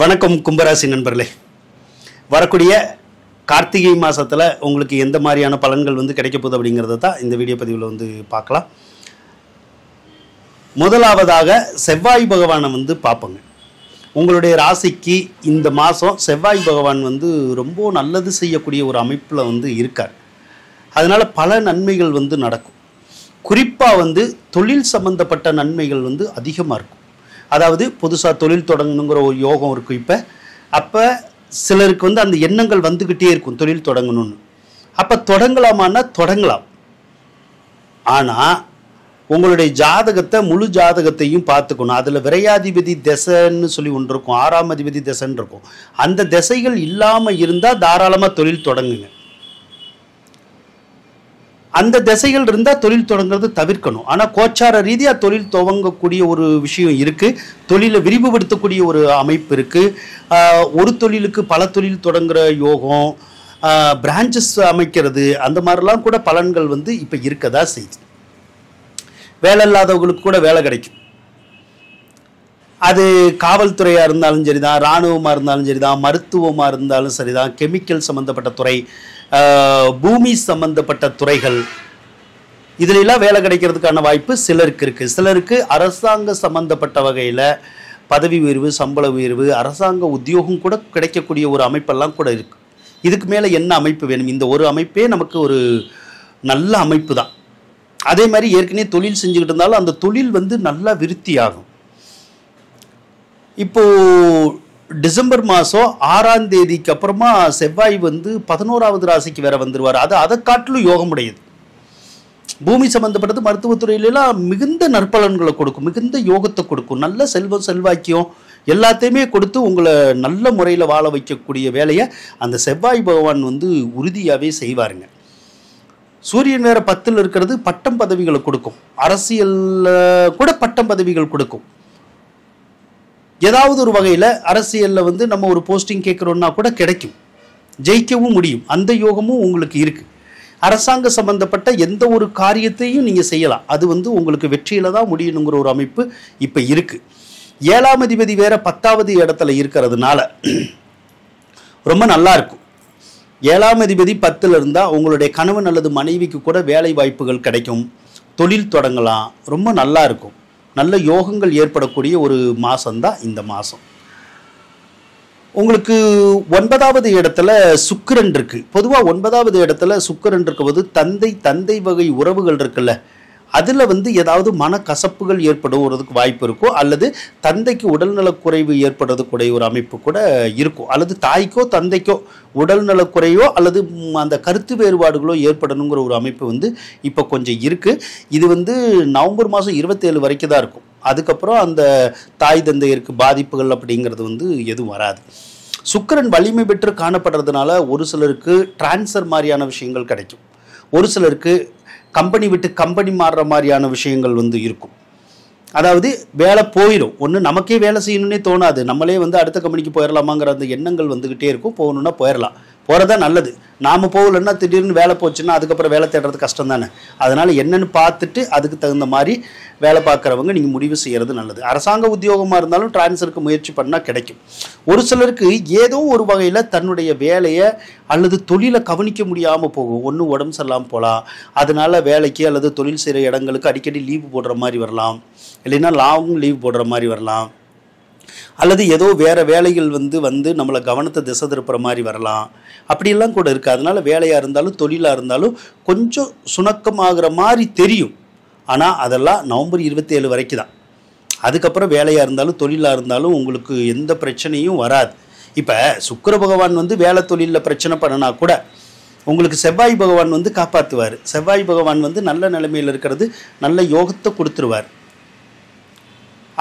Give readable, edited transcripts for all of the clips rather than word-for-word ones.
வணக்கம் கும்பராசி நண்பர்களே. வரக்கூடிய கார்த்திகை மாதத்தில் உங்களுக்கு எந்த மாதிரியான பலன்கள் கிடைக்க போகுது அப்படிங்கிறத தான் இந்த வீடியோ பதிவில் பார்க்கலாம். முதலாவதாக செவ்வாய் பகவானை பார்ப்போங்க. உங்களுடைய ராசிக்கு இந்த மாதம் செவ்வாய் பகவான் ரொம்ப நல்லது செய்யக்கூடிய ஒரு அமைப்பில் இருக்கார். அதனால் பல நன்மைகள் நடக்கும். குறிப்பாக தொழில் சம்பந்தப்பட்ட நன்மைகள் அதிகமாக இருக்கும். அதாவது புதுசாக தொழில் தொடங்கணுங்கிற ஒரு யோகம் இருக்கும். அப்போ சிலருக்கு அந்த எண்ணங்கள் வந்துக்கிட்டே இருக்கும் தொழில் தொடங்கணும்னு. அப்போ தொடங்கலாமான்னா தொடங்கலாம். ஆனால் உங்களுடைய ஜாதகத்தை முழு ஜாதகத்தையும் பார்த்துக்கணும். அதில் விரையாதிபதி திசைன்னு சொல்லி ஒன்று இருக்கும், 6ஆம் அதிபதி திசைன்னு இருக்கும். அந்த திசைகள் இல்லாமல் இருந்தால் தாராளமாக தொழில் தொடங்குங்க. அந்த திசைகள் இருந்தால் தொழில் தொடங்குறது தவிர்க்கணும். ஆனால் கோச்சார ரீதியாக தொழில் துவங்கக்கூடிய ஒரு விஷயம் இருக்குது. தொழிலை விரிவுபடுத்தக்கூடிய ஒரு அமைப்பு இருக்குது. ஒரு தொழிலுக்கு பல தொழில் தொடங்குகிற யோகம், பிரான்ச்சஸ் அமைக்கிறது, அந்த மாதிரிலாம் கூட பலன்கள் இப்போ இருக்கதா செய்யுது. வேலை இல்லாதவங்களுக்கு கூட வேலை கிடைக்கும். அது காவல்துறையாக இருந்தாலும் சரிதான், இராணுவமாக இருந்தாலும் சரிதான், மருத்துவமாக இருந்தாலும் சரிதான், கெமிக்கல் சம்மந்தப்பட்ட துறை, பூமி சம்பந்தப்பட்ட துறைகள், இதிலெல்லாம் வேலை கிடைக்கிறதுக்கான வாய்ப்பு சிலருக்கு இருக்குது. சிலருக்கு அரசாங்க சம்பந்தப்பட்ட வகையில் பதவி உயர்வு, சம்பள உயர்வு, அரசாங்க உத்தியோகம் கூட கிடைக்கக்கூடிய ஒரு அமைப்பெல்லாம் கூட இருக்குது. இதுக்கு மேலே என்ன அமைப்பு வேணும்? இந்த ஒரு அமைப்பே நமக்கு ஒரு நல்ல அமைப்பு தான். அதே மாதிரி ஏற்கனவே தொழில் செஞ்சுக்கிட்டு இருந்தாலும் அந்த தொழில் நல்லா விருத்தி ஆகும். இப்போது டிசம்பர் மாதம் 6ஆம் தேதிக்கு அப்புறமா செவ்வாய் 11ஆவது ராசிக்கு வேற வந்துடுவார். அது அதை காட்டிலும் யோகமுடையது. பூமி சம்பந்தப்பட்டது, மருத்துவத்துறையிலாம் மிகுந்த நற்பலன்களை கொடுக்கும், மிகுந்த யோகத்தை கொடுக்கும், நல்ல செல்வம் செல்வாக்கியம் எல்லாத்தையுமே கொடுத்து உங்களை நல்ல முறையில் வாழ வைக்கக்கூடிய வேலையை அந்த செவ்வாய் பகவான் உறுதியாகவே செய்வாருங்க. சூரியன் வேற 10ல் இருக்கிறது பட்டம் பதவிகளை கொடுக்கும். அரசியலில் கூட பட்டம் பதவிகள் கொடுக்கும். ஏதாவது ஒரு வகையில் அரசியலில் நம்ம ஒரு போஸ்டிங் கேட்குறோன்னா கூட கிடைக்கும், ஜெயிக்கவும் முடியும். அந்த யோகமும் உங்களுக்கு இருக்குது. அரசாங்க சம்பந்தப்பட்ட எந்த ஒரு காரியத்தையும் நீங்கள் செய்யலாம். அது உங்களுக்கு வெற்றியில் தான் முடியணுங்கிற ஒரு அமைப்பு இப்போ இருக்குது. 7ஆம் அதிபதி வேற 10வது இடத்துல இருக்கிறதுனால ரொம்ப நல்லா இருக்கும். 7ஆம் அதிபதி 10ல் இருந்தால் உங்களுடைய கணவன் அல்லது மனைவிக்கு கூட வேலை வாய்ப்புகள் கிடைக்கும், தொழில் தொடங்கலாம், ரொம்ப நல்லா இருக்கும். நல்ல யோகங்கள் ஏற்படக்கூடிய ஒரு மாதம்தான் இந்த மாதம். உங்களுக்கு 9வது இடத்துல சுக்கிரன் இருக்கு. பொதுவாக 9வது இடத்துல சுக்கிரன் இருக்கும்போது தந்தை வகை உறவுகள் இருக்குல்ல, அதில் ஏதாவது மனக்கசப்புகள் ஏற்படுவதற்கு வாய்ப்பு இருக்கும். அல்லது தந்தைக்கு உடல்நலக்குறைவு ஏற்படுறதுக்குடைய ஒரு அமைப்பு கூட இருக்கும். அல்லது தாய்க்கோ தந்தைக்கோ உடல்நலக்குறையோ அல்லது அந்த கருத்து வேறுபாடுகளோ ஏற்படணுங்கிற ஒரு அமைப்பு இப்போ கொஞ்சம் இருக்குது. இது நவம்பர் மாதம் 27 வரைக்கும் தான் இருக்கும். அதுக்கப்புறம் அந்த தாய் தந்தையருக்கு பாதிப்புகள் அப்படிங்கிறது எதுவும் வராது. சுக்கிரன் வலிமை பெற்று காணப்படுறதுனால ஒரு சிலருக்கு டிரான்ஸ்ஃபர் மாதிரியான விஷயங்கள் கிடைக்கும். ஒரு சிலருக்கு கம்பெனி விட்டு கம்பெனி மாறுற மாதிரியான விஷயங்கள் இருக்கும். அதாவது வேலை போயிடும். ஒன்று நமக்கே வேலை செய்யணுன்னே தோணாது. நம்மளே அடுத்த கம்பெனிக்கு போயிடலாமாங்கிற அந்த எண்ணங்கள் வந்துக்கிட்டே இருக்கும். போகணுன்னா போயிடலாம், போகிறதா நல்லது. நாம் போகலன்னா திடீர்னு வேலை போச்சுன்னா அதுக்கப்புறம் வேலை தேடுறது கஷ்டம் தானே. அதனால் என்னென்னு பார்த்துட்டு அதுக்கு தகுந்த மாதிரி வேலை பார்க்குறவங்க நீங்கள் முடிவு செய்கிறது நல்லது. அரசாங்க உத்தியோகமாக இருந்தாலும் டிரான்ஸ்ஃபருக்கு முயற்சி பண்ணால் கிடைக்கும். ஒரு சிலருக்கு ஏதோ ஒரு வகையில் தன்னுடைய வேலையை அல்லது தொழிலை கவனிக்க முடியாமல் போகும். ஒன்று உடம்பு சரியில்லாமல் போகலாம், அதனால் வேலைக்கு அல்லது தொழில் செய்கிற இடங்களுக்கு அடிக்கடி லீவு போடுற மாதிரி வரலாம், இல்லைன்னா லாங் லீவ் போடுற மாதிரி வரலாம், அல்லது ஏதோ வேறு வேலைகள் நம்மளை கவனத்தை திசை திருப்புற மாதிரி வரலாம். அப்படியெல்லாம் கூட இருக்குது. அதனால் வேலையாக இருந்தாலும் தொழிலாக இருந்தாலும் கொஞ்சம் சுணக்கமாகிற மாதிரி தெரியும். ஆனால் அதெல்லாம் நவம்பர் 27 வரைக்கும் தான். அதுக்கப்புறம் வேலையாக இருந்தாலும் தொழிலாக இருந்தாலும் உங்களுக்கு எந்த பிரச்சனையும் வராது. இப்போ சுக்கிர பகவான் வேலை தொழிலில் பிரச்சனை பண்ணினா கூட உங்களுக்கு செவ்வாய் பகவான் காப்பாற்றுவார். செவ்வாய் பகவான் நல்ல நிலைமையில் இருக்கிறது, நல்ல யோகத்தை கொடுத்துருவார்.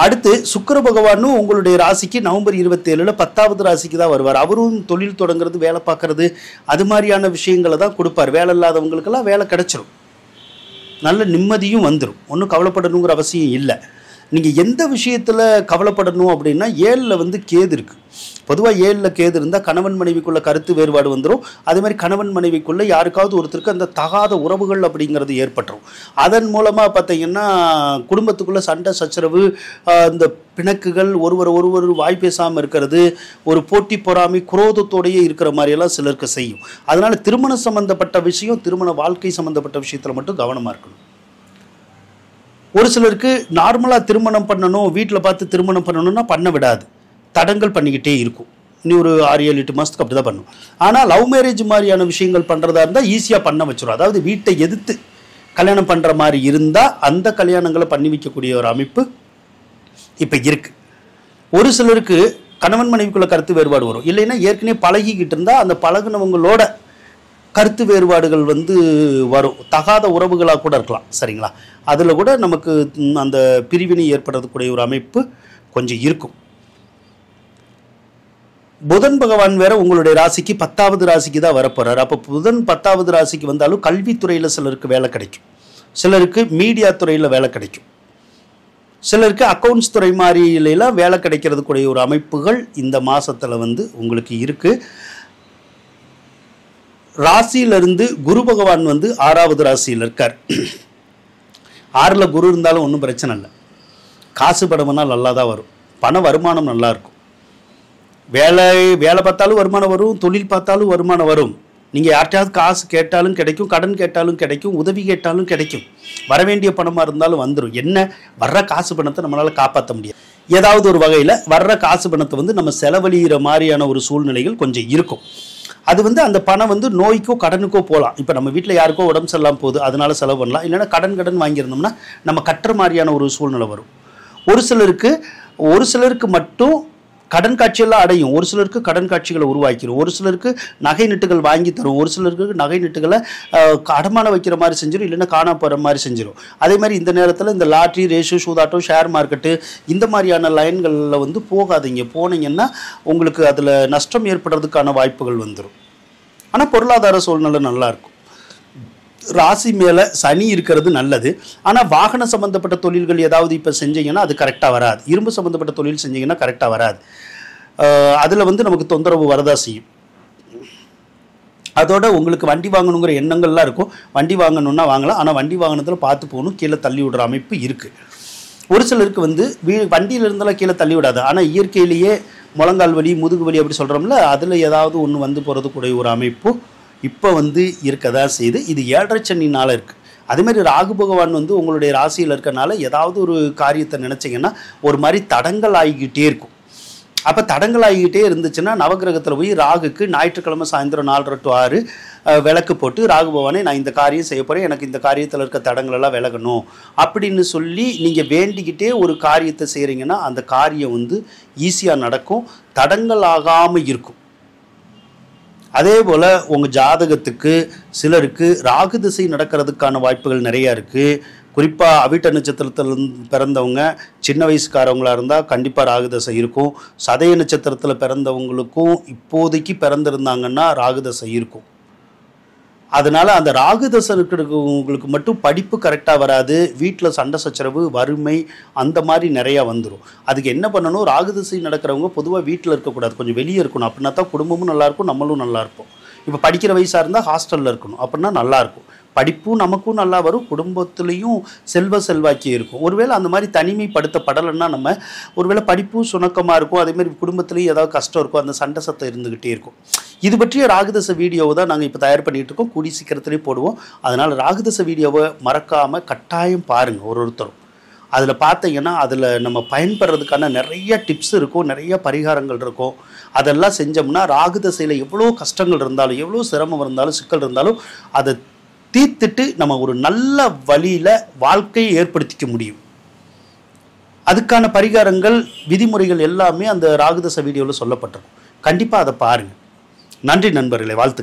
அடுத்து சுக்கிர பகவானும் உங்களுடைய ராசிக்கு நவம்பர் 27ல் 10வது ராசிக்கு தான் வருவார். அவரும் தொழில் தொடங்குறது, வேலை பார்க்குறது, அது மாதிரியான விஷயங்களை தான் கொடுப்பார். வேலை இல்லாதவங்களுக்கெல்லாம் வேலை கிடச்சிரும், நல்ல நிம்மதியும் வந்துடும். ஒன்றும் கவலைப்படணுங்கிற அவசியம் இல்லை. நீங்கள் எந்த விஷயத்தில் கவலைப்படணும் அப்படின்னா 7ல் வந்து கேது இருக்குது. பொதுவாக 7ல் கேது இருந்தால் கணவன் மனைவிக்குள்ள கருத்து வேறுபாடு வந்துடும். அதே மாதிரி கணவன் மனைவிக்குள்ளே யாருக்காவது ஒருத்தருக்கு அந்த தகாத உறவுகள் அப்படிங்கிறது ஏற்பட்டுரும். அதன் மூலமாக பார்த்தீங்கன்னா குடும்பத்துக்குள்ளே சண்டை சச்சரவு, இந்த பிணக்குகள், ஒருவர் வாய் பேசாமல் இருக்கிறது, ஒரு போட்டி பொறாமை குரோதத்தோடையே இருக்கிற மாதிரியெல்லாம் சிலருக்கு செய்யும். அதனால் திருமணம் சம்மந்தப்பட்ட விஷயம், திருமண வாழ்க்கை சம்மந்தப்பட்ட விஷயத்தில் மட்டும் கவனமாக இருக்கணும். ஒரு சிலருக்கு நார்மலாக திருமணம் பண்ணணும், வீட்டில் பார்த்து திருமணம் பண்ணணும்னா பண்ண விடாது, தடங்கள் பண்ணிக்கிட்டே இருக்கும். இனி ஒரு 6-7-8 மாதத்துக்கு அப்படி தான் பண்ணும். ஆனால் லவ் மேரேஜ் மாதிரியான விஷயங்கள் பண்ணுறதா இருந்தால் ஈஸியாக பண்ண வச்சிடும். அதாவது வீட்டை எதிர்த்து கல்யாணம் பண்ணுற மாதிரி இருந்தால் அந்த கல்யாணங்களை பண்ணி வைக்கக்கூடிய ஒரு அமைப்பு இப்போ இருக்குது. ஒரு சிலருக்கு கணவன் மனைவிக்குள்ள கருத்து வேறுபாடு வரும். இல்லைன்னா ஏற்கனவே பழகிக்கிட்டு இருந்தால் அந்த பழகினவங்களோட கருத்து வேறுபாடுகள் வந்து வரும். தகாத உறவுகளாக கூட இருக்கலாம். சரிங்களா? அதில் கூட நமக்கு அந்த பிரிவினை ஏற்படுறதுக்கூடிய ஒரு அமைப்பு கொஞ்சம் இருக்கும். புதன் பகவான் வேற உங்களுடைய ராசிக்கு 10வது ராசிக்கு தான் வரப்போறாரு. அப்போ புதன் 10வது ராசிக்கு வந்தாலும் கல்வித்துறையில் சிலருக்கு வேலை கிடைக்கும், சிலருக்கு மீடியா துறையில் வேலை கிடைக்கும், சிலருக்கு அக்கௌண்ட்ஸ் துறை மாதிரிலாம் வேலை கிடைக்கிறதுக்குடைய ஒரு அமைப்புகள் இந்த மாதத்தில் வந்து உங்களுக்கு இருக்குது. ராசியிலிருந்து குரு பகவான் வந்து 6வது ராசியில் இருக்கார். 6ல் குரு இருந்தாலும் ஒன்றும் பிரச்சனை இல்லை. காசு படம்னா நல்லா தான் வரும், பண வருமானம் நல்லா இருக்கும். வேலை பார்த்தாலும் வருமானம் வரும், தொழில் பார்த்தாலும் வருமானம் வரும். நீங்கள் யார்கிட்டையாவது காசு கேட்டாலும் கிடைக்கும், கடன் கேட்டாலும் கிடைக்கும், உதவி கேட்டாலும் கிடைக்கும். வர வேண்டிய பணமாக இருந்தாலும் வந்துடும். என்ன, வர்ற காசு பணத்தை நம்மளால் காப்பாற்ற முடியாது. ஏதாவது ஒரு வகையில் வர்ற காசு பணத்தை வந்து நம்ம செலவழிகிற மாதிரியான ஒரு சூழ்நிலைகள் கொஞ்சம் இருக்கும். அது வந்து அந்த பணம் வந்து நோய்க்கோ கடனுக்கோ போகலாம். இப்போ நம்ம வீட்டில் யாருக்கோ உடம்பு சரியில்லாமல் போகுது, அதனால செலவு பண்ணலாம். இல்லைன்னா கடன் வாங்கியிருந்தோம்னா நம்ம கட்டுற மாதிரியான ஒரு சூழ்நிலை வரும். ஒரு சிலருக்கு மட்டும் கடன் காட்சியெல்லாம் அடையும், ஒரு சிலருக்கு கடன் காட்சிகளை உருவாக்கிடும், ஒரு சிலருக்கு நகை நட்டுகள் வாங்கி தரும், ஒரு சிலருக்கு நகை நட்டுகளை அடமான வைக்கிற மாதிரி செஞ்சிடும், இல்லைன்னா காணா போகிற மாதிரி செஞ்சிடும். அதே மாதிரி இந்த நேரத்தில் இந்த லாட்ரி, ரேஷு, சூதாட்டம், ஷேர் மார்க்கெட்டு இந்த மாதிரியான லைன்களில் வந்து போகாதீங்க. போனீங்கன்னா உங்களுக்கு அதில் நஷ்டம் ஏற்படுறதுக்கான வாய்ப்புகள் வந்துடும். ஆனால் பொருளாதார சூழ்நிலை நல்லாயிருக்கும். ராசி மேலே சனி இருக்கிறது நல்லது. ஆனால் வாகன சம்மந்தப்பட்ட தொழில்கள் ஏதாவது இப்போ செஞ்சீங்கன்னா அது கரெக்டாக வராது. இரும்பு சம்மந்தப்பட்ட தொழில் செஞ்சீங்கன்னா கரெக்டாக வராது. அதில் வந்து நமக்கு தொந்தரவு வரதா செய்யும். அதோட உங்களுக்கு வண்டி வாங்கணுங்கிற எண்ணங்கள்லாம் இருக்கும். வண்டி வாங்கணுன்னா வாங்கலாம், ஆனால் வண்டி வாகனத்தில் பார்த்து போகணும், கீழே தள்ளி விடுற அமைப்பு இருக்குது. ஒரு சிலருக்கு வந்து வண்டியில் இருந்தாலும் கீழே தள்ளி விடாது, ஆனால் இயற்கையிலேயே முழங்கால் வலி, முதுகு வலி அப்படி சொல்கிறோம்ல, அதில் ஏதாவது ஒன்று வந்து போகிறதுக்கூடிய ஒரு அமைப்பு இப்போ வந்து இருக்கதான் செய்யுது. இது 7.5 சனினால் இருக்குது. அதேமாதிரி ராகு பகவான் வந்து உங்களுடைய ராசியில் இருக்கனால ஏதாவது ஒரு காரியத்தை நினச்சிங்கன்னா ஒரு மாதிரி தடங்கள் ஆகிக்கிட்டே இருக்கும். அப்போ தடங்கள் ஆகிக்கிட்டே இருந்துச்சுன்னா நவகிரகத்தில் போய் ராகுக்கு ஞாயிற்றுக்கிழமை சாயந்தரம் 4:30 to 6 விளக்கு போட்டு, ராகு பகவானே நான் இந்த காரியம் செய்ய போகிறேன், எனக்கு இந்த காரியத்தில் இருக்க தடங்களெல்லாம் விலகணும் அப்படின்னு சொல்லி நீங்கள் வேண்டிக்கிட்டே ஒரு காரியத்தை செய்கிறீங்கன்னா அந்த காரியம் வந்து ஈஸியாக நடக்கும், தடங்கள் ஆகாமல் இருக்கும். அதே போல் உங்கள் ஜாதகத்துக்கு சிலருக்கு ராகு திசை நடக்கிறதுக்கான வாய்ப்புகள் நிறையா இருக்குது. குறிப்பாக அவிட்ட நட்சத்திரத்தில் பிறந்தவங்க, சின்ன வயசுக்காரவங்களாக இருந்தால் கண்டிப்பாக ராகு திசை இருக்கும். சதய நட்சத்திரத்தில் பிறந்தவங்களுக்கும் இப்போதைக்கு பிறந்திருந்தாங்கன்னா ராகு திசை இருக்கும். அதனால் அந்த ராகு தசை இருக்கிறவங்களுக்கு மட்டும் படிப்பு கரெக்டாக வராது, வீட்டில் சண்டை சச்சரவு, வறுமை அந்த மாதிரி நிறையா வந்துடும். அதுக்கு என்ன பண்ணணும், ராகு திசை நடக்கிறவங்க பொதுவாக வீட்டில் இருக்கக்கூடாது, கொஞ்சம் வெளியே இருக்கணும். அப்படின்னா தான் குடும்பமும் நல்லாயிருக்கும், நம்மளும் நல்லாயிருப்போம். இப்போ படிக்கிற வயசாக இருந்தால் ஹாஸ்டலில் இருக்கணும், அப்படின்னா நல்லாயிருக்கும். படிப்பும் நமக்கும் நல்லா வரும், குடும்பத்துலேயும் செல்வாக்கியம் இருக்கும். ஒருவேளை அந்த மாதிரி தனிமைப்படுத்தப்படலைன்னா நம்ம ஒருவேளை படிப்பும் சுணக்கமாக இருக்கும், அதேமாதிரி குடும்பத்துலேயும் ஏதாவது கஷ்டம் இருக்கும், அந்த சண்டை சத்தம் இருந்துக்கிட்டே இருக்கும். இது பற்றிய ராகுதசை வீடியோவை தான் நாங்கள் இப்போ தயார் பண்ணிகிட்டு இருக்கோம், கூடி சீக்கிரத்திலே போடுவோம். அதனால் ராகுதசை வீடியோவை மறக்காமல் கட்டாயம் பாருங்கள் ஒருத்தரும். அதில் பார்த்தீங்கன்னா அதில் நம்ம பயன்படுறதுக்கான நிறைய டிப்ஸ் இருக்கும், நிறைய பரிகாரங்கள் இருக்கும். அதெல்லாம் செஞ்சோம்னா ராகுதசையில் எவ்வளோ கஷ்டங்கள் இருந்தாலும், எவ்வளோ சிரமம் இருந்தாலும், சிக்கல் இருந்தாலும் அதை தீர்த்துட்டு நம்ம ஒரு நல்ல வழியில் வாழ்க்கையை ஏற்படுத்திக்க முடியும். அதுக்கான பரிகாரங்கள், விதிமுறைகள் எல்லாமே அந்த ராகுதசை வீடியோவில் சொல்லப்பட்டிருக்கும். கண்டிப்பாக அதை பாருங்கள். நன்றி நண்பர்களே, வாழ்த்து.